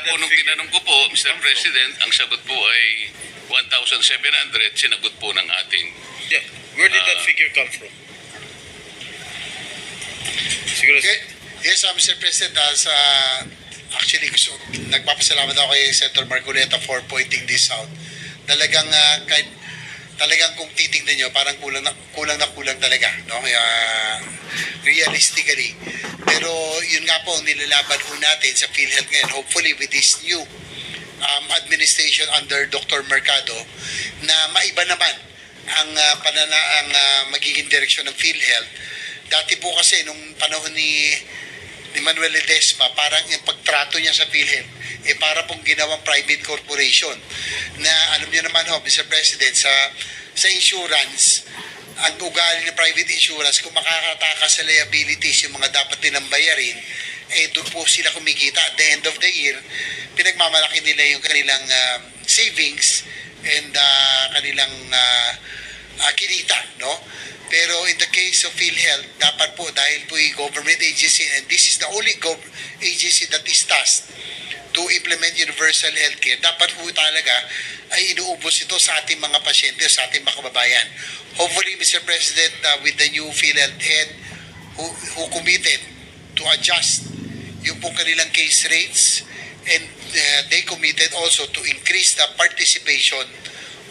po nung tinanong ko po, Mr. President, ang sagot po ay 1,700, sinagot po ng ating... Yeah. Where did that figure come from? Siguro, Okay. Yes, Mr. President, actually nagpapasalamat ako kay Senator Marcoleta for pointing this out. Talagang talagang kung titingnan nyo, parang kulang talaga, no? Realistically. Pero yun nga po, ang nilalaban po natin sa PhilHealth ngayon, hopefully with this new administration under Dr. Mercado, na maiba naman ang magiging direksyon ng PhilHealth. Dati po kasi nung panahon ni Manuel Ledesma, parang yung pagtrato niya sa PhilHealth para pong ginawang private corporation na alam niyo naman ho, Mr. President, sa insurance, ang ugali ng private insurance, kung makakatakas sa liabilities yung mga dapat nilang bayarin, doon po sila kumikita. At the end of the year, pinagmamalaki nila yung kanilang savings and kanilang kinita, no? Pero in the case of PhilHealth, dapat po, dahil po yung government agency, and this is the only agency that is tasked to implement universal healthcare, dapat po talaga ay inuubos ito sa ating mga pasyente, sa ating mga kababayan. Hopefully, Mr. President, with the new PhilHealth head who committed to adjust yung pong kanilang case rates, and they committed also to increase the participation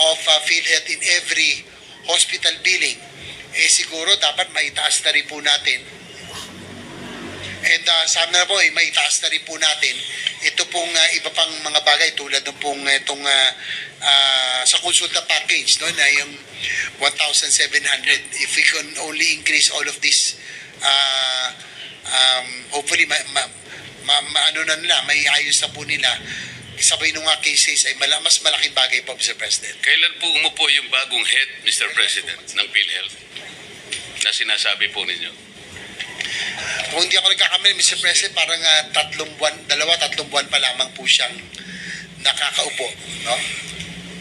of PhilHealth in every hospital billing, siguro dapat maitaas na rin po natin. And sana po maitaas na rin po natin ito pong iba pang mga bagay tulad ng pong itong sa konsulta package, no, na yung 1,700. If we can only increase all of this, hopefully ano na nila, may ayos na po nila. Sabay nung cases ay mas malaking bagay po, Mr. President. Kailan po umupo yung bagong head, Mr. President, ng PhilHealth na sinasabi po ninyo? Kung hindi ako nagkakamali, Mr. President, parang 3 buwan pa lamang po siyang nakakaupo, no?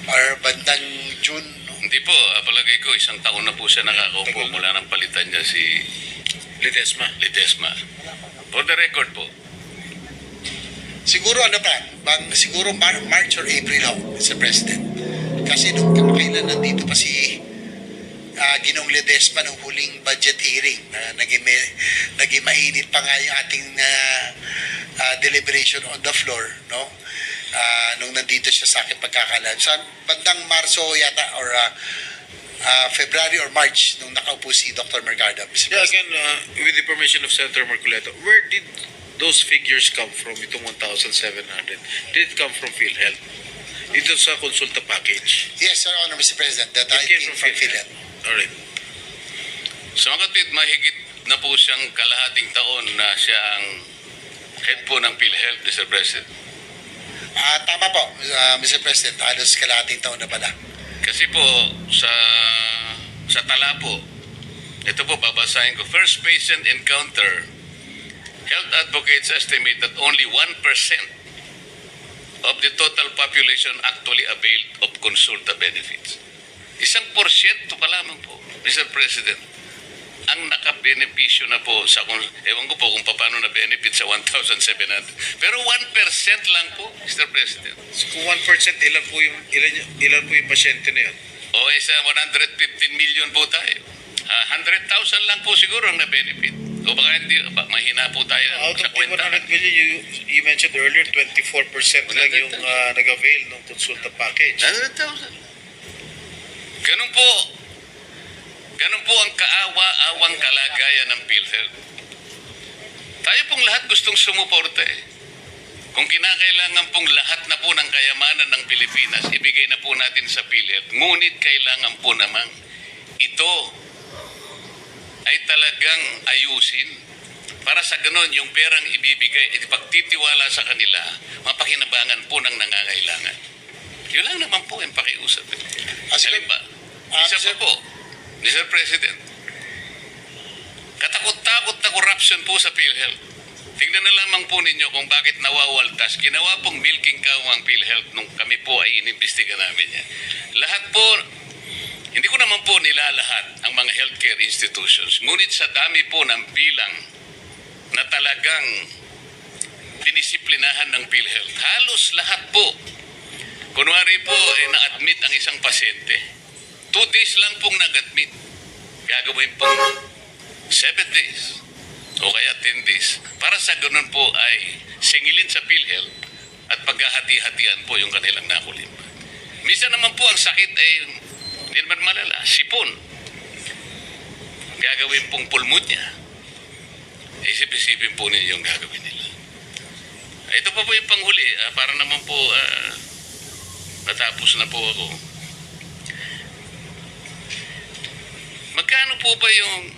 Or bandang June, no? Hindi po, palagay ko, 1 taon na po siya nakakaupo mula nang palitan niya si Ledesma. For the record po. Siguro siguro March or April ho, Mr. President. Kasi nung kailan nandito pa si Ginong Ledesma ng huling budget hearing, naging mainit pa nga yung ating deliberation on the floor, no? Nung nandito siya sa akin pagkakalam. Sa bandang Marso yata or February or March nung nakaupo si Dr. Mercado. Yeah, again, with the permission of Senator Marcoleta, where did those figures come from, itong 1,700? Did it come from PhilHealth? Ito sa konsulta package? Yes, Your Honor, Mr. President. That It I came came from from PhilHealth. Alright. Sa mga kapit, mahigit na po siyang kalahating taon na siya ang head po ng PhilHealth, Mr. President. Tama po, Mr. President. Halos kalahating taon na pala. Kasi po, sa tala po, ito po babasahin ko, first patient encounter, health advocates estimate that only 1% of the total population actually availed of consulta benefits. 1% pa lamang po, Mr. President, ang nakabenepisyo na po sa, ewan ko po kung paano na benefit sa 1,700. Pero 1% lang po, Mr. President. So kung 1%, ilan po yung pasyente na yun? O isa 115 million po tayo. 100,000 lang po siguro ang na-benefit. O baka hindi, mahina po tayo Out sa of the kwenta. 100 million, you mentioned earlier, 24% lang yung nag-avail ng konsulta package. 100,000. Ganun po ang kaawa-awang kalagayan ng PhilHealth. Tayo pong lahat gustong sumuporta eh. Kung kinakailangan pong lahat na po ng kayamanan ng Pilipinas, ibigay na po natin sa PhilHealth. Ngunit kailangan po naman ito ay talagang ayusin para sa ganon yung perang ibibigay at pagtitiwala sa kanila, mapakinabangan po ng nangangailangan. Yun lang naman po yung pakiusap. Isa pa po, Mr. President, katakot-takot na corruption po sa PhilHealth. Tingnan na lamang po ninyo kung bakit nawawaltas. Ginawa pong milking cow ang PhilHealth nung kami po ay inimbestiga namin yan. Lahat po, hindi ko naman po nilalahat ang mga healthcare institutions. Ngunit sa dami po ng bilang na talagang dinisiplinahan ng PhilHealth. Halos lahat po. Kunwari po, na-admit ang isang pasyente. 2 days lang pong nag-admit. Gagawin pong 7 days o kaya 10 days. Para sa ganun po ay singilin sa PhilHealth at paghahati-hatian po yung kanilang nakulimba. Minsan naman po ang sakit ay hindi naman malala, sipon. Gagawin pong pulmonya. Isip-isipin po ninyo yung gagawin nila. Ito po yung panghuli, para naman po natapos na po ako. Magkano po ba yung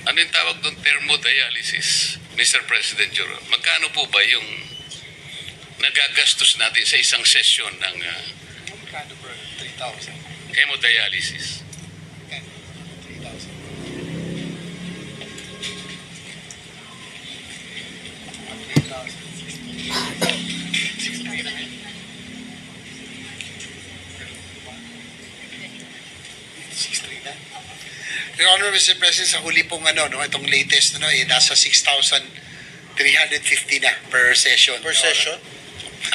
ano yung tawag doon, thermodialysis, Mr. President Juro? Magkano po ba yung nagagastos natin sa isang session ng 3,000. hemodialysis? 3,000. Your Honor, Mr. President, sa huli pong itong latest, nasa 6,350 na per session. Per session?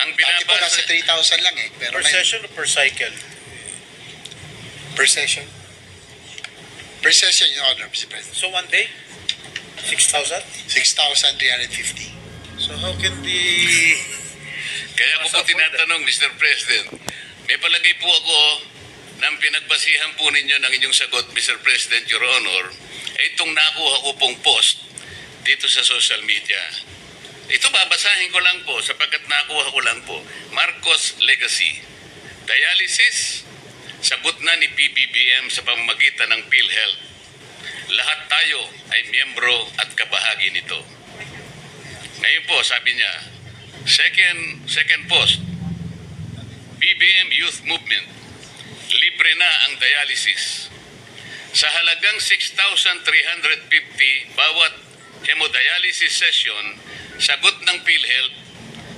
Ang Dati po nasa binabasa, 3,000 lang eh. Pero Per session or per cycle? Per session. Per session, Your Honor, Mr. President. So one day? 6,000? 6,350. So how can the... kaya ko po tinatanong, Mr. President, may palagay po ako ng pinagbasihan po ninyo ng inyong sagot, Mr. President, Your Honor, ay itong nakuha ko pong post dito sa social media. Ito babasahin ko lang po sapagkat nakuha ko lang po. Marcos Legacy. Dialysis, sagot na ni PBBM sa pamamagitan ng PhilHealth. Lahat tayo ay miyembro at kabahagi nito. Ngayon po, sabi niya, second post, BBM Youth Movement, libre na ang dialysis. Sa halagang 6,350 bawat hemodialysis session, sagot ng PhilHealth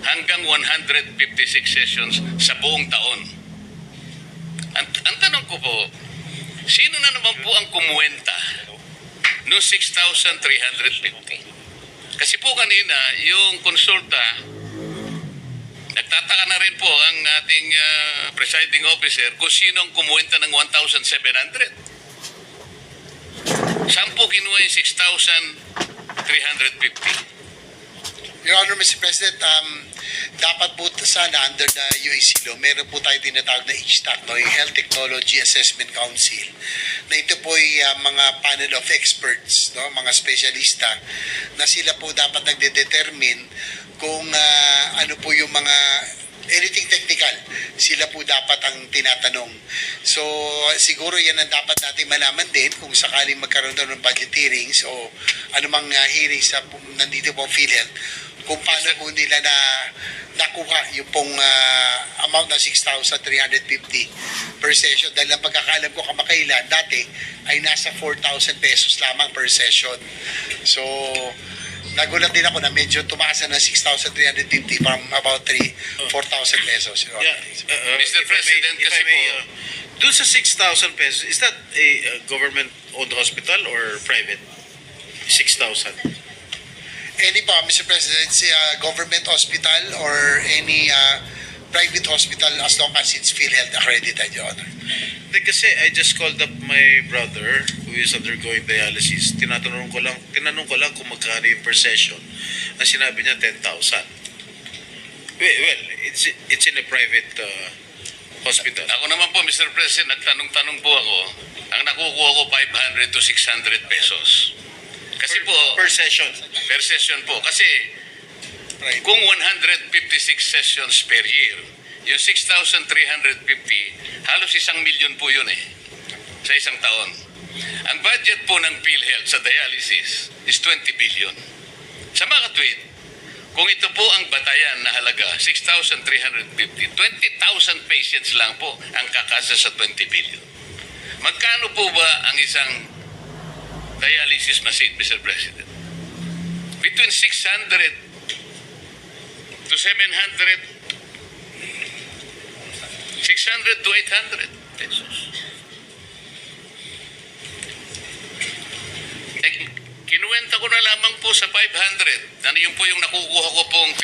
hanggang 156 sessions sa buong taon. Ang tanong ko po, sino na naman po ang kumuwenta noong 6,350? Kasi po kanina, yung konsulta, nagtataka na rin po ang ating presiding officer kung sino ang kumuwenta ng 1,700. Saan po kinuha yung 6,350? Your Honor, Mr. President, dapat po sana under the UAC law, meron po tayo tinatawag na HTAC, yung Health Technology Assessment Council, na ito po ay mga panel of experts, mga spesyalista, na sila po dapat nagde-determine kung ano po yung mga anything technical, sila po dapat ang tinatanong. So, siguro yan ang dapat natin malaman din kung sakaling magkaroon daw ng budget hearings o anumang hearings sa nandito po PhilHealth, kung paano po nila nakuha yung pong amount na 6,350 per session. Dahil ang pagkakaalam ko kamakailan, dati ay nasa 4,000 pesos lamang per session. So, nagulat din ako na medyo tumaas na ng 6,350 from about 4,000 pesos. Yeah, Mr. President, kasi po, doon sa 6,000 pesos, is that a government-owned hospital or private? 6,000. Any pa, Mr. President, it's a government hospital or any private hospital as long as it's PhilHealth accredited, Your Honor. Kasi I just called up my brother who is undergoing dialysis. Tinanong ko lang kung magkano yung per session. Ang sinabi niya 10,000. Well, it's in a private hospital. ako naman po, Mr. President, nagtanong-tanong po ako. Ang nakukuha ko 500 to 600 pesos. Kasi po, Per session. per session po. Kasi kung 156 sessions per year, yung 6,350, halos 1,000,000 po yun sa isang taon. Ang budget po ng PhilHealth sa dialysis is 20 billion. Sa mga katwid, kung ito po ang batayan na halaga, 6,350, 20,000 patients lang po ang kakasa sa 20 billion. Magkano po ba ang isang dialysis machine, Mr. President? Between 600 to 700, 600 to 800 pesos. Kinuwenta ko na lamang po sa 500. Ano yun po yung nakukuha ko pong